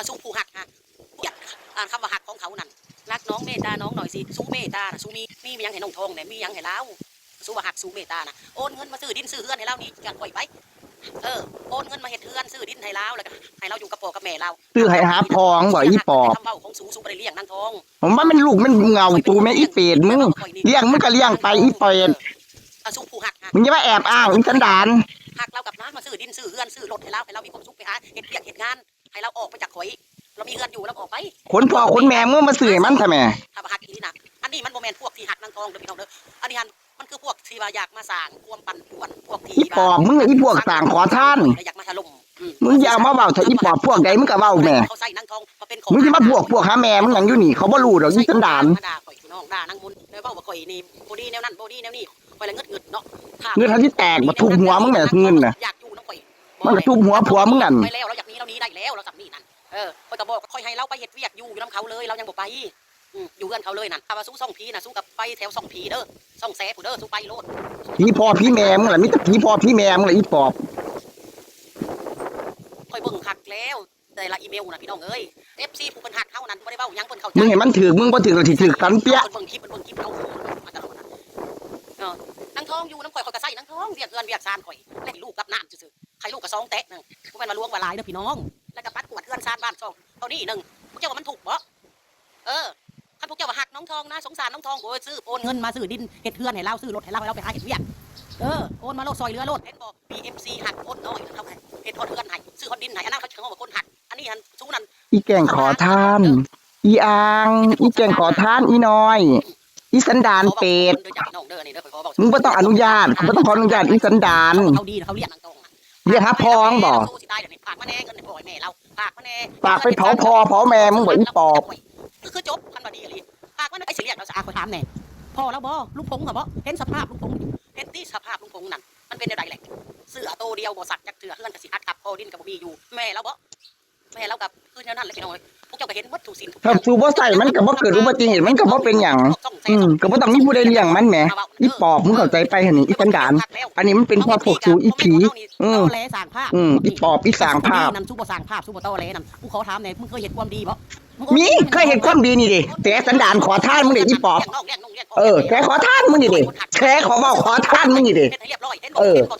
สู้ผู้หักฮะคำว่าหักของเขานั่นรักน้องเมตตาน้องหน่อยสิสู้เมตตาสู้มียังให้น้องทองเนี่ยมียังให้เล่าสู้ว่าหักสู้เมตตานะโอนเงินมาซื้อดินซื้อเฮือนให้เล่านี่กันปล่อยไปโอนเงินมาเฮ็ดเฮือนซื้อดินให้เล่าแล้วก็ให้เราอยู่กับพ่อกับแม่เราซื้อให้หาพองบ่อีปอบคำเว้าของสูไปเลี้ยงนางทองผมว่ามันลูกมันเงาตูแม่อีเป็ดมึงเลี้ยงมึงก็เลี้ยงไปอีเป็ดสู้ผู้หักมึงอย่ามาแอบอ้างอีสันดานหักเรากับน้ามาซื้อดินซื้อเฮือนซื้อรถให้เรามีความสุขไปหาเฮ็ดเวียกเฮ็ดงานให้เราออกไปจากข่อยเรามีเฮือนอยู่เราออกไปคนพ่อคนแม่มึงมาซื้อให้มันทำไมถ้าหักอีนี่นะอันนี้มันโมเมนต์พวกที่หักนางทองเด้อพี่น้องเด้ออันนี้มันคือพวกที่ว่าอยากมาสร้างความปั่นป่วนพวกที่อีปอบมึงอีพวกต่างขอท่านอยากมาถล่มมึงอย่ามาเว้าเถอะอีปอบพวกใดมึงก็เว้าแม่เขาใส่นางทองมาเป็นมึงสิมาพวกหาแม่มึงหยังอยู่นี่เขาบ่รู้ดอกอีสันดานด่าข่อยพี่น้องด่านางบุญแล้วเว้าว่าข่อยนี่บ่ดีแนวนั้นบ่ดีแนวนี้ข่อยละเงิดเนาะเงินทันที่แตกมาทุบหัวมึงแม่เงินน่ะอยากอยู่นำข่อยมันก็ทุบหัวผัวมึงนั่นไปแล้วเราอยากนี้เรานี้ได้แล้วเราจับนี่นั่นข่อยก็บอกข่อยให้เราไปเฮ็ดเวียกอยู่นำเขาเลยเรายังบ่ไปอยู่กันเขาเลยนั่นถ้าว่าสู้ซ่องผีน่ะสู้กับไปแถวซ่องผีเด้อซ่องแสผู้เด้อสู้ไปโลดผีพ่อผีแม่มึงล่ะมีแต่ผีพ่อผีแม่มึงล่ะอีปอบค่อยเบิ่งคักแล้วแต่ละอีเมลน่ะพี่น้องเอ้ย FC ผู้เพิ่นฮักเฮานั่นบ่ได้เว้าหยังเพิ่นเข้าใจมึงให้มันถึกมึงบ่ถึกแล้วสิถึกกันเปี้ยเบิ่งคลิปเอามาตลอดนางทองอยู่น้ำข่อยก็ใส่นางทองเวียกเงินเวียกซานข่อยเล่นลูกกับน้ำซื่อๆใครลูกก็2แตะนึงบ่แม่นมาล้วงว่าหลายเด้อพี่น้องแล้วก็ปัดกวาดเฮือนซานบ้านช่องเท่านี้นึงพวกเจ้าว่ามันถูกบ่คันพวกเจ้าว่าหักน้องทองนะสงสารน้องทองโอ้ยซื้อโอนเงินมาซื้อดินเฮ็ดเฮือนให้เราซื้อรถให้เราไปหาเฮ็ดเวียกโอนมาโลดซอยเรือโลดเห็นบ่ BMC หักโอนน้อยเท่าไหร่เฮ็ดฮอดเฮือนให้ซื้อฮอดดินให้อันนั้นเขาเชื่อว่าคนหักอันนี้สู้นั่นอีแก่งขอทานอีอางอีแก่งขอทานอีน้อยอีสันดานเป็ดมึงบ่ต้องอนุญาตบ่ต้องขออนุญาตอีสันดานเขาดีเขาเรียกนางทองเรียกหาพองบ่ฝากมาแน่เงินให้พ่อให้แม่เราฝากมาแน่ฝากไปเผาพ่อเผาแม่มึงบ่อีปอบคือจบคันบ่ดีอีฝากมาไอ้สิเรียกเราสะอาดขอถามแน่พ่อแล้วบ่ลูกพงก็บ่เห็นสภาพลูกพงเห็นที่สภาพลูกพงนั่นมันเป็นได้แหละเสื้อโตเดียวบ่สักจักเทื่อเฮือนก็สิอัดกับพอดินก็บ่มีอยู่แม่เราบ่แม่เรากับคือแนวนั้นแหละพี่น้องพวกเจ้าก็เห็นวัตถุสินถ้าสูบ่ใส่มันก็บ่เกิดอุบัติเหตุมันก็บ่เป็นหยังก็บ่ต้องมีผู้ใดเลี้ยงมันแหมอีปอบมึงเข้าใจไปหั่นนี่อีสันดานอันนี้มันเป็นพวกสูอีผีแลสร้างภาพอีปอบอีสร้างภาพนั่นสู้บ่สร้างภาพสู้บ่ตอแลนั่นกูขอถามแน่มึงเคยเห็นความดีบ่มีเคยเห็นความดีนี่ดิแต่สันดานขอทานมึงดิอีปอบแกขอทานมึงนี่ดิแกขอเว้าขอทานมึงนี่ดิ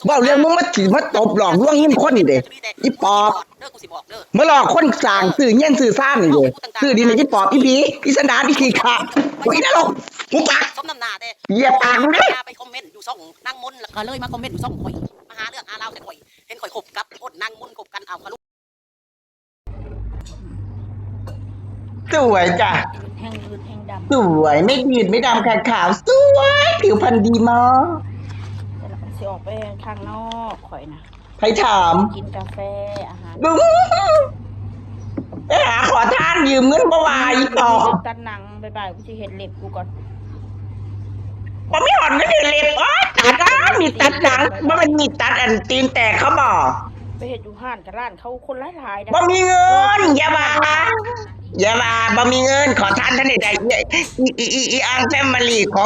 เว้าเรื่องมึงมาตบหลอกลวงเงินคนนี่ดิอีปอบเมื่อหลอกคนสร้างซื้อเงี้ยซื้อซ่านนี่ดิซื้อดินอีปอบอีผีอีสันดานอีขี้ขาอีนรกมึงปากสมน้ำหน้าเด้เหยียบปากมึงดิไปคอมเมนต์อยู่ช่องนางมนต์ก็เลยมาคอมเมนต์อยู่ช่องข่อยมาหาเรื่องหาเล่าแต่ข่อยเห็นข่อยคบกับอดนางมนต์คบกันเอาสวยจ้ะสวยไม่ดีดไม่ดำขาวสวยผิวพรรณดีมากแต่เราสิออกไปข้างนอกข่อยนะใครถามกินกาแฟอาหารบึ้งหาขอทานยืมเงินบ่ไหวต่อตัดหนังบ่ายๆกูสิเฮ็ดเล็บกูก่อนบ่มีหอดเงินเล็บตัดมีตัดหนังบ่มันมีตัดอันตีนแตกเขาบ่ไปเฮ็ดอยู่ห้านกับร้านเขาคนหลายๆบ่มีเงินอย่าว่าบ่มีเงินขอท่านใดอีอังแฟมิลี่ขอ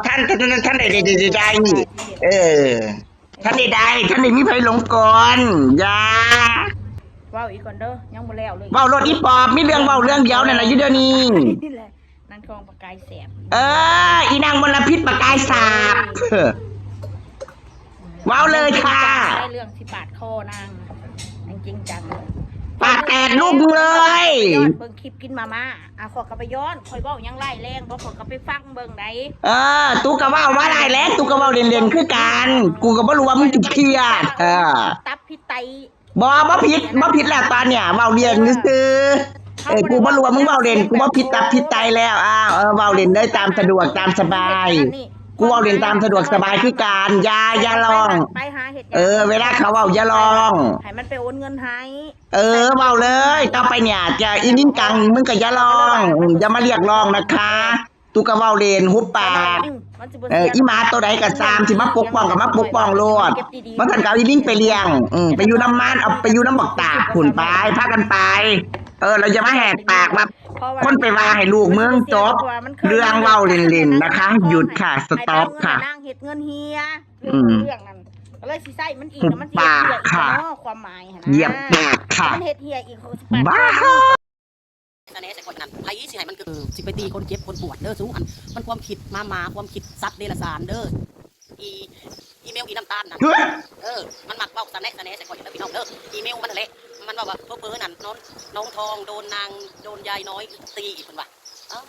ท่านใดใดท่านใดท่านมีไผหลงก่อนอย่าเว้าอีกก่อนเด้อยังบ่แล้วเลยเว้ารถอีปอบมีเรื่องเว้าเรื่องเดียวนั่นน่ะอยู่เดี๋ยวนี้นี่แหละนางทองประกายแสบอีนางมลพิษประกายสาบเว้าเลยค่ะได้เรื่องสิปาดคอนางจริงจังปาดแตกลูกเลยเบิ่งคลิปกินมาม่าขอกลับไปย้อนคอยเว้ายังไล่แรงบ่ขอกลับไปฟังเบิ่งได้ตู้ก็เว้าว่าไล่แรงตู้ก็เว้าเล่นๆคือกันกูก็บ่รู้ว่ามึงจะเครียดตับพี่ไตบ่ผิดแล้วตอนเนี้ยเว้าเรียนซื่อกูบ่รู้ว่ามึงเว้าเล่นกูบ่ผิดตับผิดไตแล้วเว้าเล่นได้ตามสะดวกตามสบายกูเว้าเล่นตามสะดวกสบายคือกันอย่าลองไปหาเฮ็ดเวลาเขาเว้าอย่าลองให้มันไปโอนเงินให้เว้าเลยต่อไปเนี่ยจะอีนิ่งกังมึงก็อย่าลองอย่ามาเรียกร้องนะคะตุก็เว้าเล่นหุบปากอีหมาตัวใดก็ตามสิมาปกป้องก็มาปกป้องโลดบ่ทันก็เอาอีนิ่งไปเลี้ยงไปอยู่น้ำมันเอาไปอยู่น้ำบักตาขุนไปพากันไปเราจะมาแหกปากว่าคนไปว่าให้ลูกเมืองจบเรื่องเว้าเล่นๆนะคะหยุดค่ะสต็อปค่ะนั่งเฮ็ดเงินเฮียเรื่องนั้น เลยสิใส่มันอีกแล้วมันสิเฮ็ดเหี้ยอีกเนาะความหมายหั่นนะ เหยียบปากค่ะ มันเฮ็ดเหี้ยอีกเขาสิปาด บ้า แต่แน่แต่คนนั้นไผสิให้มันคือสิไปตีคนเจ็บคนปวดเด้อสูงอันมันความคิดมาความคิดสัตว์เดรัจฉานเด้ออีเมลอีน้ำตาลนั่น เฮ้ย มันมักเว้าสะแนะใส่คนแล้วพี่น้องเด้ออีเมลมันนั่นแหละมันว่าเพ้อนั่นน้องทองโดนนางโดนยายน้อยตีอีกเพิ่นว่าอ้าว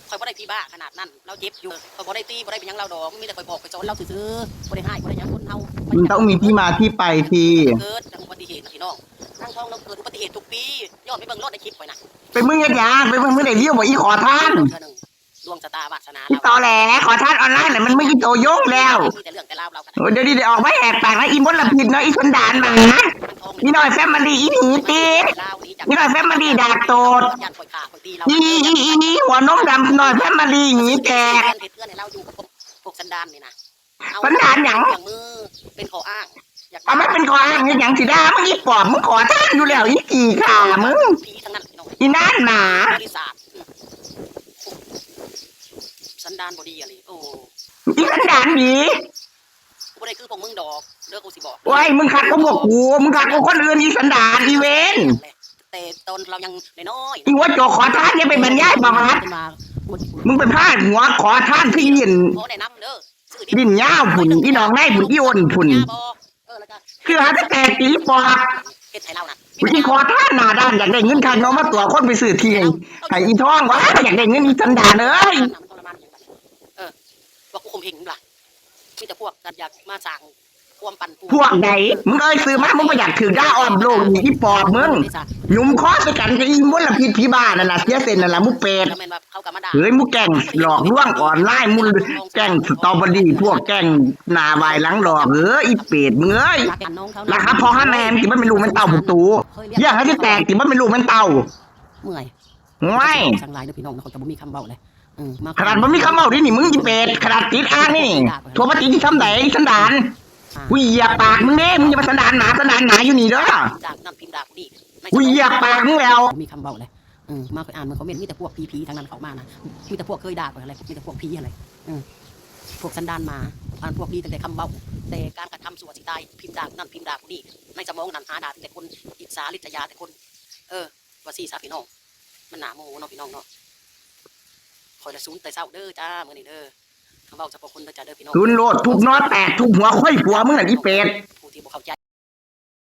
คอยบ่ได้พี่บ้าขนาดนั้นเราเจ็บอยู่คอยบ่ได้ตีบ่ได้เป็นหยังเราดอกมีแต่คอยบอกไปสอนเราซื่อๆบ่ได้ให้บ่ได้หยังคนเฮา มันต้องมีที่มาที่ไปที่ เกิดอุบัติเหตุนะพี่น้องนางทองเราเกิดอุบัติเหตุทุกปีย้อนไปเบิ่งรถในคลิปไว้นะ เป็นมึงยังยังเป็นมึงได้เลี้ยวบ่อีขอทาน เทื่อหนึงดวงชะตาวาสนา อีตอแหลขอทานออนไลน์น่ะมันไม่กี่โตโยงแล้ว มีแต่เรื่องแต่ราวเรากัน โอ้ยเดี๋ยวนี้ได้ออกมาแหกปากแล้วอีมดละผิดเนาะอีสันดานหมา นางทอง อีน้อยแฟมิลี่อีหนีตีอีน้อยแฟมิลี่ดากโตด ยันข่อยขาข่อยตีเรา อีหัวนมดำน้อยแฟมิลี่หนีแตก เพื่อนให้เราอยู่กับพวกสันดานนี่นะ สันดานหยัง อย่างมือเป็นข้ออ้างอยาก เอาไม่เป็นขออ้างอีหยังสิดามึงอีปอบมึงขอทานอยู่แล้วอีกี่ขามึง ผีทั้งนั้นพี่น้อง อีนั่นหมา บริษัทสันดานบดีอะไรโอ้ อีสันดานดี บ่ได้คือพวกมึงดอกเลิกกูสิบอก โอ้ยมึงขัดกับพวกกูมึงขัดกับคนอื่นอีสันดานอีเวน แต่ตอนเรายังน้อย อีหัวโจกขอทานยังเป็นบรรยายบาด เป็นมา มึงเป็นพาดหัวขอทานที่ยิน ขอแนะนำเด้อ ดินยาวผุนอีน้องได้ผุนอีอ้นผุน แล้วก็ คือหาแต่แตกตีปอก เฮ็ดให้เรานะ วิธีขอทานหน้าด้านอยากได้เงินค่าน้องมาตัวคนไปซื้อที่ให้อีท้องวะอยากได้เงินอีสันดานเอ้ย ว่ากูข่มเหงล่ะมีแต่พวกกันอยากมาสั่งความปั่นป่วน พวกไหนมึงเอ้ยซื้อมามึงไม่อยากถือด้าอ้อมโลกนี่อีปอบมึงหยุ่มคอใส่กันกับอีมลพิษผีบ้านั่นน่ะเสียเส้นนั่นล่ะมุเป็ด แล้วแม่นว่าเขากลับมาด่า เฮ้ยมุแกล้งหลอกลวงออนไลน์มุแกล้งสตรอเบอรี่พวกแกล้งหน้าวายหลังหลอกอีเป็ดมึงเอ้ย รักกันน้องเขา ราคาพอห้าแมมที่มันเป็นลูกมันเต่าผูกตูอย่างให้ที่แตกที่มันเป็นลูกมันเต่า เมื่อย ง่าย สั่งลายเด้อพี่น้องนะเขาจะบ่มีคำเบาเลยมา ขนาดมันมีคำเมาดินี่มึงอีเป็ดขนาดติดอ้างนี่ทั่วปฏิที่ทำไหนสันดานกูเหยียบปากมึงเด้มึงจะมาสันดานหนาอยู่นี่เด้อ จากนั่นพิมพ์ด่ากูดี กูเหยียบปากมึงแล้ว มีคำเบาเลยมาเคยอ่านมันเขาเมนมีแต่พวกผีๆทางนั้นเขามานะมีแต่พวกเคยด่ากูอะไรมีแต่พวกผีอะไรพวกสันดานมาอ่านพวกดีแต่คำเบาแต่การกระทำสัวสิตายพิมพ์ด่านั่นพิมพ์ด่ากูดีในสมองนั้นหาด่าแต่คนอิจฉาริษยาแต่คนว่าซี่ซาพี่น้องมันหนาโมโหเนาะพี่น้องเนาะคอยละศูนย์แต่เศร้าเด้อจ้ามื้อนี้เด้อคำเบาจะพอคนเด้อจ้าเด้อพี่น้อง ทุนโลดทุกน็อตแตกทุกหัวค่อยผัวมึงน่ะอีเป็ด ผู้ที่บ่เข้าใจ